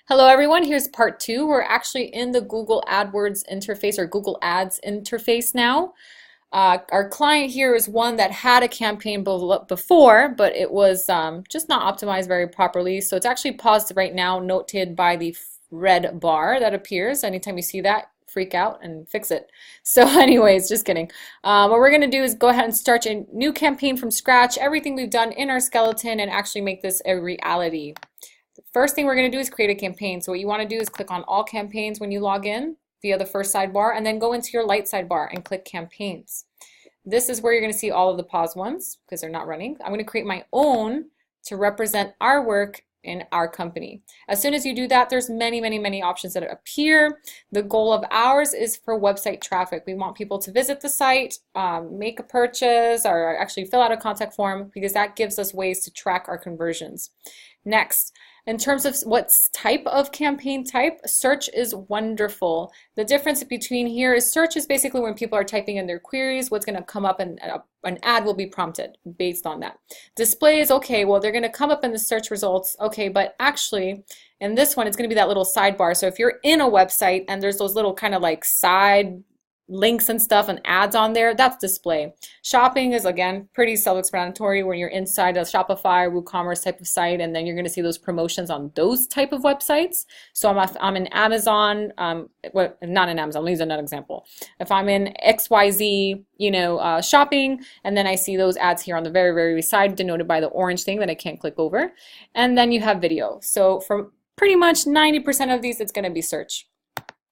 Hello everyone, here's part two. We're actually in the Google AdWords interface or Google Ads interface now. Our client here is one that had a campaign before, but it was just not optimized very properly. So it's actually paused right now, noted by the red bar that appears. Anytime you see that, freak out and fix it. So anyways, just kidding. What we're going to do is go ahead and start a new campaign from scratch, everything we've done in our skeleton, and actually make this a reality. The first thing we're going to do is create a campaign. So what you want to do is click on all campaigns when you log in via the first sidebar, and then go into your light sidebar and click campaigns. This is where you're going to see all of the paused ones because they're not running. I'm going to create my own to represent our work in our company. As soon as you do that, there's many options that appear. The goal of ours is for website traffic. We want people to visit the site, make a purchase, or actually fill out a contact form, because that gives us ways to track our conversions. Next, in terms of what type of campaign type, search is wonderful. The difference between here is search is basically when people are typing in their queries, what's going to come up, and an ad will be prompted based on that. Display is okay, well, they're going to come up in the search results, okay, but actually in this one it's going to be that little sidebar. So if you're in a website and there's those little kind of like side links and stuff and ads on there, that's display. Shopping is, again, pretty self-explanatory when you're inside a Shopify, WooCommerce type of site, and then you're going to see those promotions on those type of websites. So I'm in Amazon, well, not in Amazon, let me use another example. If I'm in XYZ, shopping, and then I see those ads here on the very side denoted by the orange thing that I can't click over, and then you have video. So for pretty much 90% of these, it's going to be search.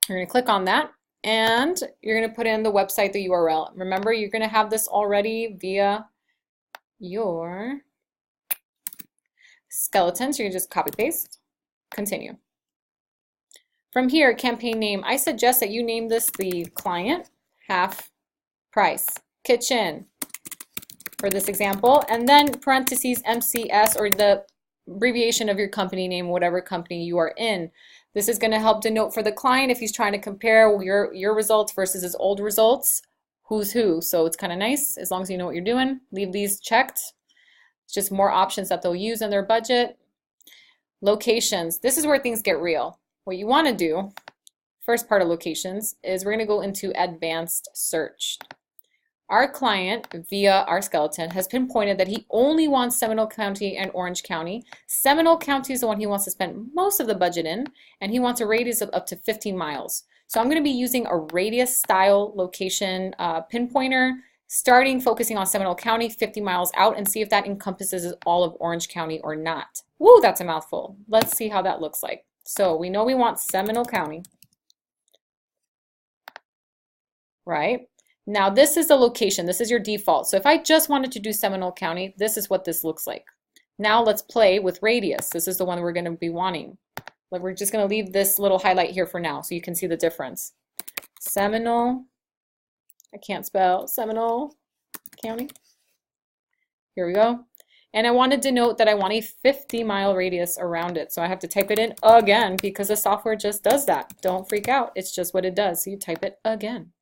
You're going to click on that, and you're going to put in the website, the URL. Remember, you're going to have this already via your skeleton, so you can just copy paste, continue. From here, campaign name, I suggest that you name this the client half price kitchen for this example, and then parentheses MCS, or the abbreviation of your company name, whatever company you are in. This is going to help denote for the client, if he's trying to compare your results versus his old results, who's who. So it's kind of nice as long as you know what you're doing. Leave these checked. It's just more options that they'll use in their budget. Locations. This is where things get real. What you want to do, first part of locations, is we're going to go into advanced search. Our client, via our skeleton, has pinpointed that he only wants Seminole County and Orange County. Seminole County is the one he wants to spend most of the budget in, and he wants a radius of up to 15 miles. So I'm going to be using a radius style location pinpointer, focusing on Seminole County, 50 miles out, and see if that encompasses all of Orange County or not. Woo, that's a mouthful. Let's see how that looks like. So we know we want Seminole County, right? Now this is the location, this is your default. So if I just wanted to do Seminole County, this is what this looks like. Now let's play with radius. This is the one we're going to be wanting. But we're just going to leave this little highlight here for now so you can see the difference. Seminole, I can't spell, Seminole County. Here we go. And I want to denote that I want a 50-mile radius around it. So I have to type it in again because the software just does that. Don't freak out. It's just what it does. So you type it again.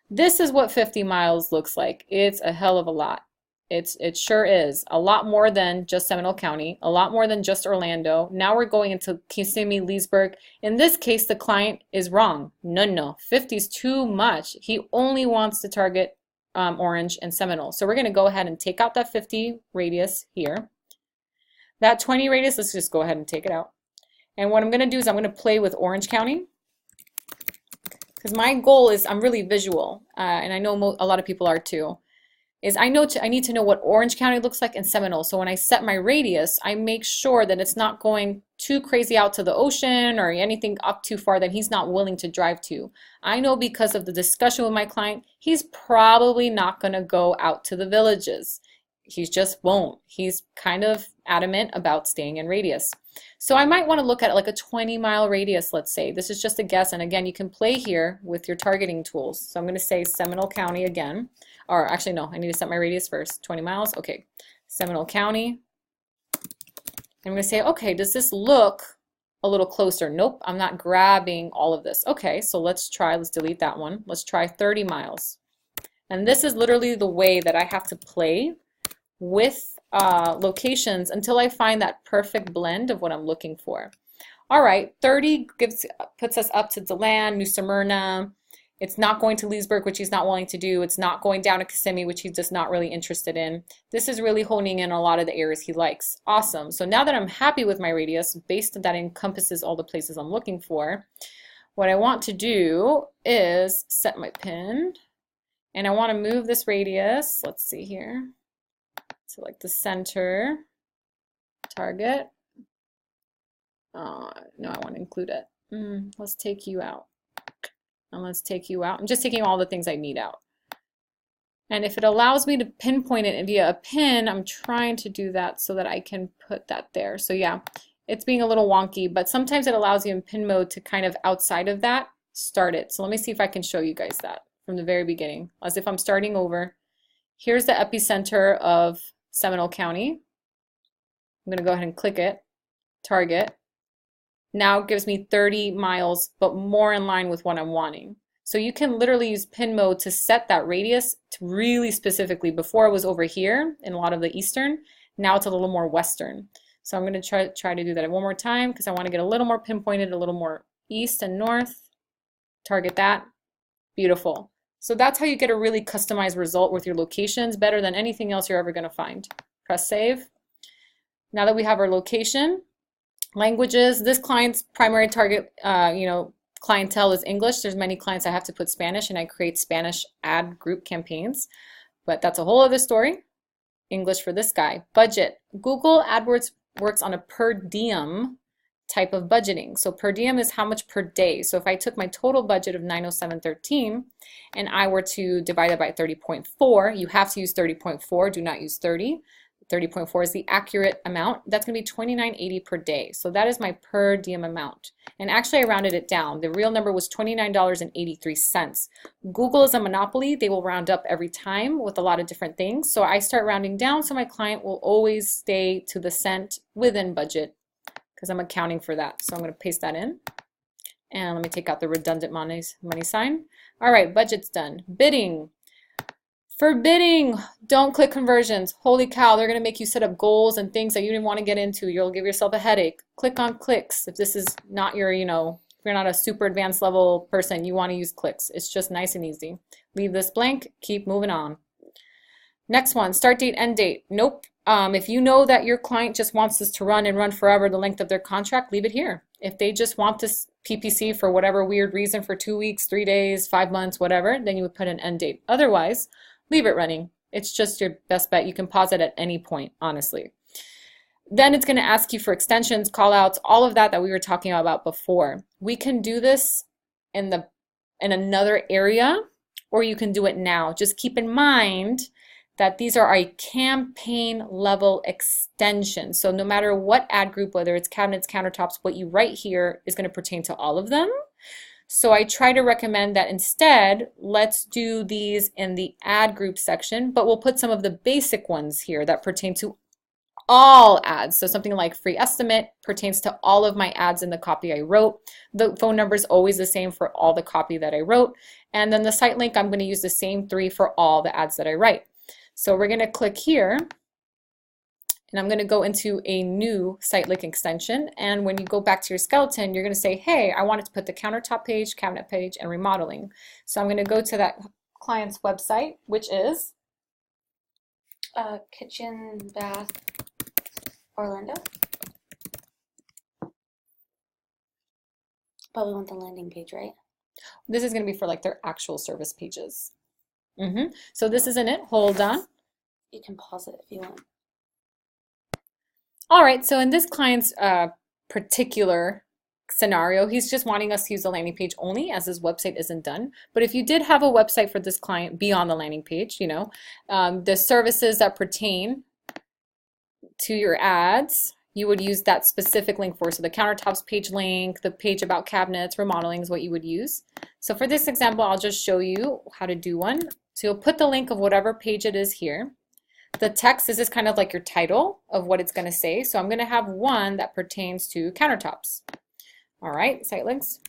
This is what 50 miles looks like. It's a hell of a lot. It sure is. A lot more than just Seminole County, a lot more than just Orlando. Now we're going into Kissimmee, Leesburg. In this case, the client is wrong. No, 50 is too much. He only wants to target Orange and Seminole. So we're going to go ahead and take out that 50 radius here. That 20 radius, let's just go ahead and take it out. And what I'm going to do is I'm going to play with Orange County, because my goal is, I'm really visual, and I know a lot of people are too, is I need to know what Orange County looks like in Seminole. So when I set my radius, I make sure that it's not going too crazy out to the ocean or anything up too far that he's not willing to drive to. I know because of the discussion with my client, he's probably not going to go out to the villages. He just won't. He's kind of adamant about staying in radius. So I might want to look at like a 20-mile radius, let's say. This is just a guess, and again, you can play here with your targeting tools. So I'm going to say Seminole County again. Or actually, no, I need to set my radius first. 20 miles, okay. Seminole County. I'm going to say, okay, does this look a little closer? Nope, I'm not grabbing all of this. Okay, so let's delete that one. Let's try 30 miles. And this is literally the way that I have to play with locations until I find that perfect blend of what I'm looking for. All right, 30 puts us up to DeLand, New Smyrna. It's not going to Leesburg, which he's not willing to do. It's not going down to Kissimmee, which he's just not really interested in. This is really honing in on a lot of the areas he likes. Awesome. So now that I'm happy with my radius, based on that encompasses all the places I'm looking for, what I want to do is set my pin, and I want to move this radius, let's see here, to like the center, target. No, I want to include it. Let's take you out. And let's take you out. I'm just taking all the things I need out. And if it allows me to pinpoint it via a pin, I'm trying to do that so that I can put that there. So yeah, it's being a little wonky, but sometimes it allows you in pin mode to kind of outside of that, start it. So let me see if I can show you guys that from the very beginning, as if I'm starting over. Here's the epicenter of Seminole County. I'm going to go ahead and click it, target. Now it gives me 30 miles, but more in line with what I'm wanting. So you can literally use pin mode to set that radius to really specifically. Before it was over here in a lot of the eastern, now it's a little more western. So I'm going to try to do that one more time because I want to get a little more pinpointed, a little more east and north. Target that. Beautiful. So that's how you get a really customized result with your locations, better than anything else you're ever going to find. Press save. Now that we have our location, languages, this client's primary target, clientele is English. There's many clients I have to put Spanish, and I create Spanish ad group campaigns, but that's a whole other story. English for this guy. Budget. Google AdWords works on a per diem type of budgeting. So per diem is how much per day. So if I took my total budget of $907.13 and I were to divide it by 30.4, you have to use 30.4, do not use 30. 30.4 is the accurate amount. That's going to be $29.80 per day. So that is my per diem amount. And actually I rounded it down. The real number was $29.83. Google is a monopoly. They will round up every time with a lot of different things. So I start rounding down so my client will always stay to the cent within budget because I'm accounting for that. So I'm going to paste that in. And let me take out the redundant money sign. All right, budget's done. Bidding. For bidding, don't click conversions. Holy cow, they're going to make you set up goals and things that you didn't want to get into. You'll give yourself a headache. Click on clicks. If this is not your, if you're not a super advanced level person, you want to use clicks. It's just nice and easy. Leave this blank, keep moving on. Next one, start date, end date. Nope. If you know that your client just wants this to run and run forever, the length of their contract, leave it here. If they just want this PPC for whatever weird reason for 2 weeks, 3 days, 5 months, whatever, then you would put an end date. Otherwise, leave it running. It's just your best bet. You can pause it at any point, honestly. Then it's going to ask you for extensions, callouts, all of that we were talking about before. We can do this in another area, or you can do it now. Just keep in mind that these are a campaign level extension. So no matter what ad group, whether it's cabinets, countertops, what you write here is going to pertain to all of them. So I try to recommend that instead, let's do these in the ad group section, but we'll put some of the basic ones here that pertain to all ads. So something like free estimate pertains to all of my ads in the copy I wrote. The phone number is always the same for all the copy that I wrote. And then the site link, I'm going to use the same 3 for all the ads that I write. So we're going to click here. And I'm going to go into a new site link extension. And when you go back to your skeleton, you're going to say, hey, I wanted to put the countertop page, cabinet page, and remodeling. So I'm going to go to that client's website, which is Kitchen, Bath, Orlando. But we want the landing page, right? This is going to be for like their actual service pages. So this isn't it. Hold on. You can pause it if you want. All right, so in this client's particular scenario, he's just wanting us to use the landing page only as his website isn't done. But if you did have a website for this client beyond the landing page, the services that pertain to your ads, you would use that specific link for. So the countertops page link, the page about cabinets, remodeling is what you would use. So for this example, I'll just show you how to do one. So you'll put the link of whatever page it is here. The text, this is kind of like your title of what it's going to say. So I'm going to have one that pertains to countertops. All right, site links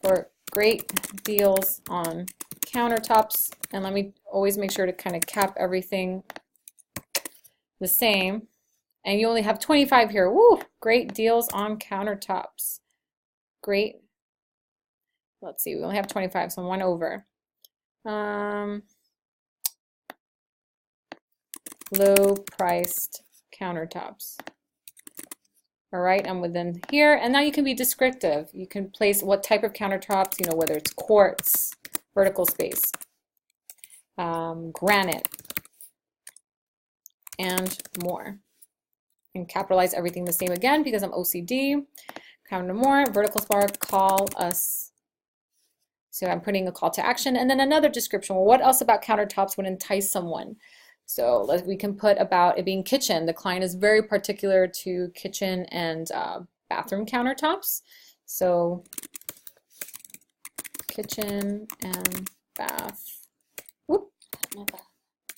for great deals on countertops. And let me always make sure to kind of cap everything the same. And you only have 25 here. Woo! Great deals on countertops. Great. Let's see, we only have 25, so one over. Low priced countertops. All right, I'm within here, and now you can be descriptive. You can place what type of countertops, you know, whether it's quartz, vertical space, granite, and more. And capitalize everything the same again because I'm OCD. Counter more, vertical spark, call us. So I'm putting a call to action, and then another description. Well, what else about countertops would entice someone? So we can put about it being kitchen. The client is very particular to kitchen and bathroom countertops. So kitchen and bath. Whoop.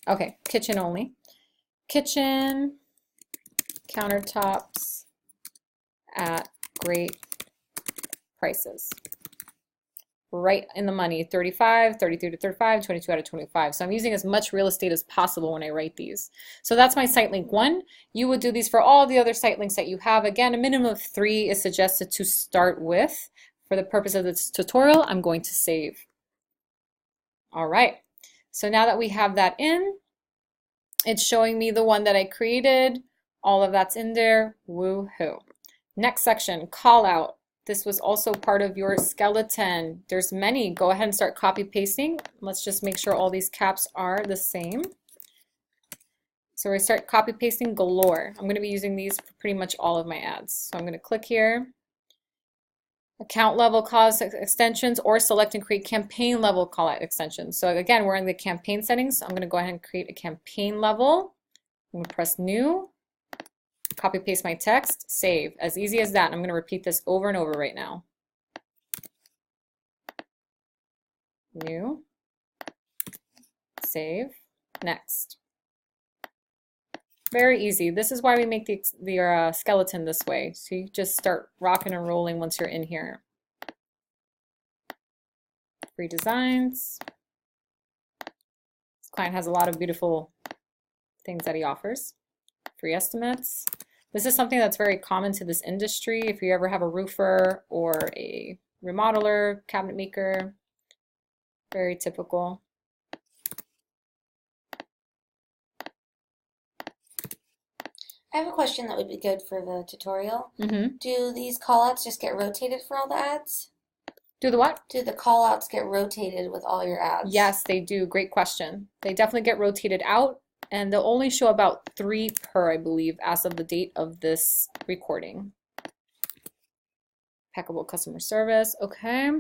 Okay, kitchen only. Kitchen countertops at great prices. Right in the money, 35, 33 to 35, 22 out of 25. So I'm using as much real estate as possible when I write these. So that's my site link 1. You would do these for all the other site links that you have. Again, a minimum of 3 is suggested to start with. For the purpose of this tutorial, I'm going to save. All right, so now that we have that in, it's showing me the one that I created. All of that's in there. Woohoo. Next section, call out. This was also part of your skeleton. There's many. Go ahead and start copy pasting. Let's just make sure all these caps are the same. So we start copy pasting galore. I'm going to be using these for pretty much all of my ads. So I'm going to click here. Account level call extensions, or select and create campaign level call out extensions. So again, we're in the campaign settings. So I'm going to go ahead and create a campaign level. I'm going to press new. Copy paste my text, save. As easy as that. And I'm going to repeat this over and over right now. New, save, next. Very easy. This is why we make the skeleton this way. So you just start rocking and rolling once you're in here. Free designs. This client has a lot of beautiful things that he offers. Free estimates. This is something that's very common to this industry. If you ever have a roofer or a remodeler, cabinet maker, very typical. I have a question that would be good for the tutorial. Mm-hmm. Do these callouts just get rotated for all the ads? Do the what? Do the callouts get rotated with all your ads? Yes, they do. Great question. They definitely get rotated out, and they'll only show about 3 per, I believe, as of the date of this recording. Impeccable customer service. Okay.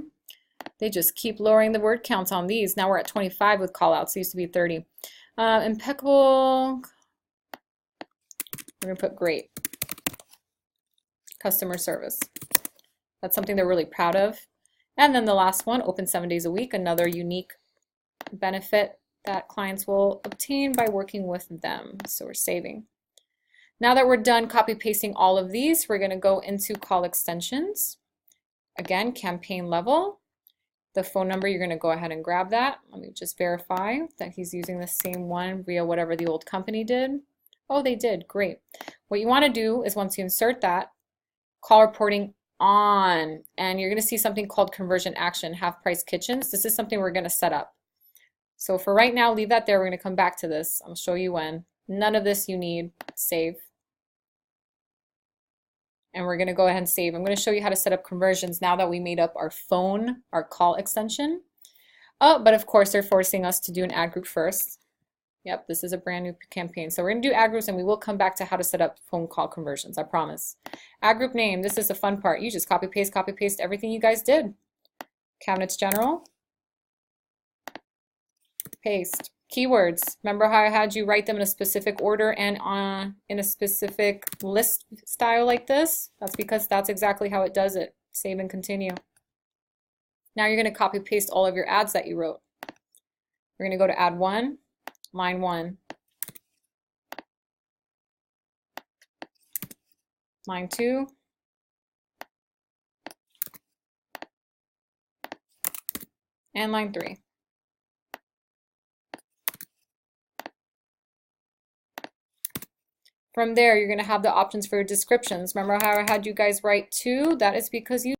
They just keep lowering the word counts on these. Now we're at 25 with callouts. It used to be 30. Impeccable. We're going to put great customer service. That's something they're really proud of. And then the last one, open 7 days a week, another unique benefit that clients will obtain by working with them. So we're saving. Now that we're done copy pasting all of these, we're going to go into call extensions. Again, campaign level. The phone number, you're going to go ahead and grab that. Let me just verify that he's using the same one via whatever the old company did. Oh, they did. Great. What you want to do is once you insert that, call reporting on, and you're going to see something called conversion action, half price kitchens. This is something we're going to set up. So for right now, leave that there. We're going to come back to this. I'll show you when. None of this you need. Save. And we're going to go ahead and save. I'm going to show you how to set up conversions now that we made up our phone, our call extension. Oh, but of course they're forcing us to do an ad group first. Yep, this is a brand new campaign. So we're going to do ad groups, and we will come back to how to set up phone call conversions, I promise. Ad group name, this is the fun part. You just copy paste everything you guys did. Cabinets general. Paste. Keywords. Remember how I had you write them in a specific order and in a specific list style like this? That's because that's exactly how it does it. Save and continue. Now you're going to copy paste all of your ads that you wrote. We're going to go to ad 1, line 1. Line 2. And line 3. From there, you're going to have the options for your descriptions. Remember how I had you guys write two? That is because you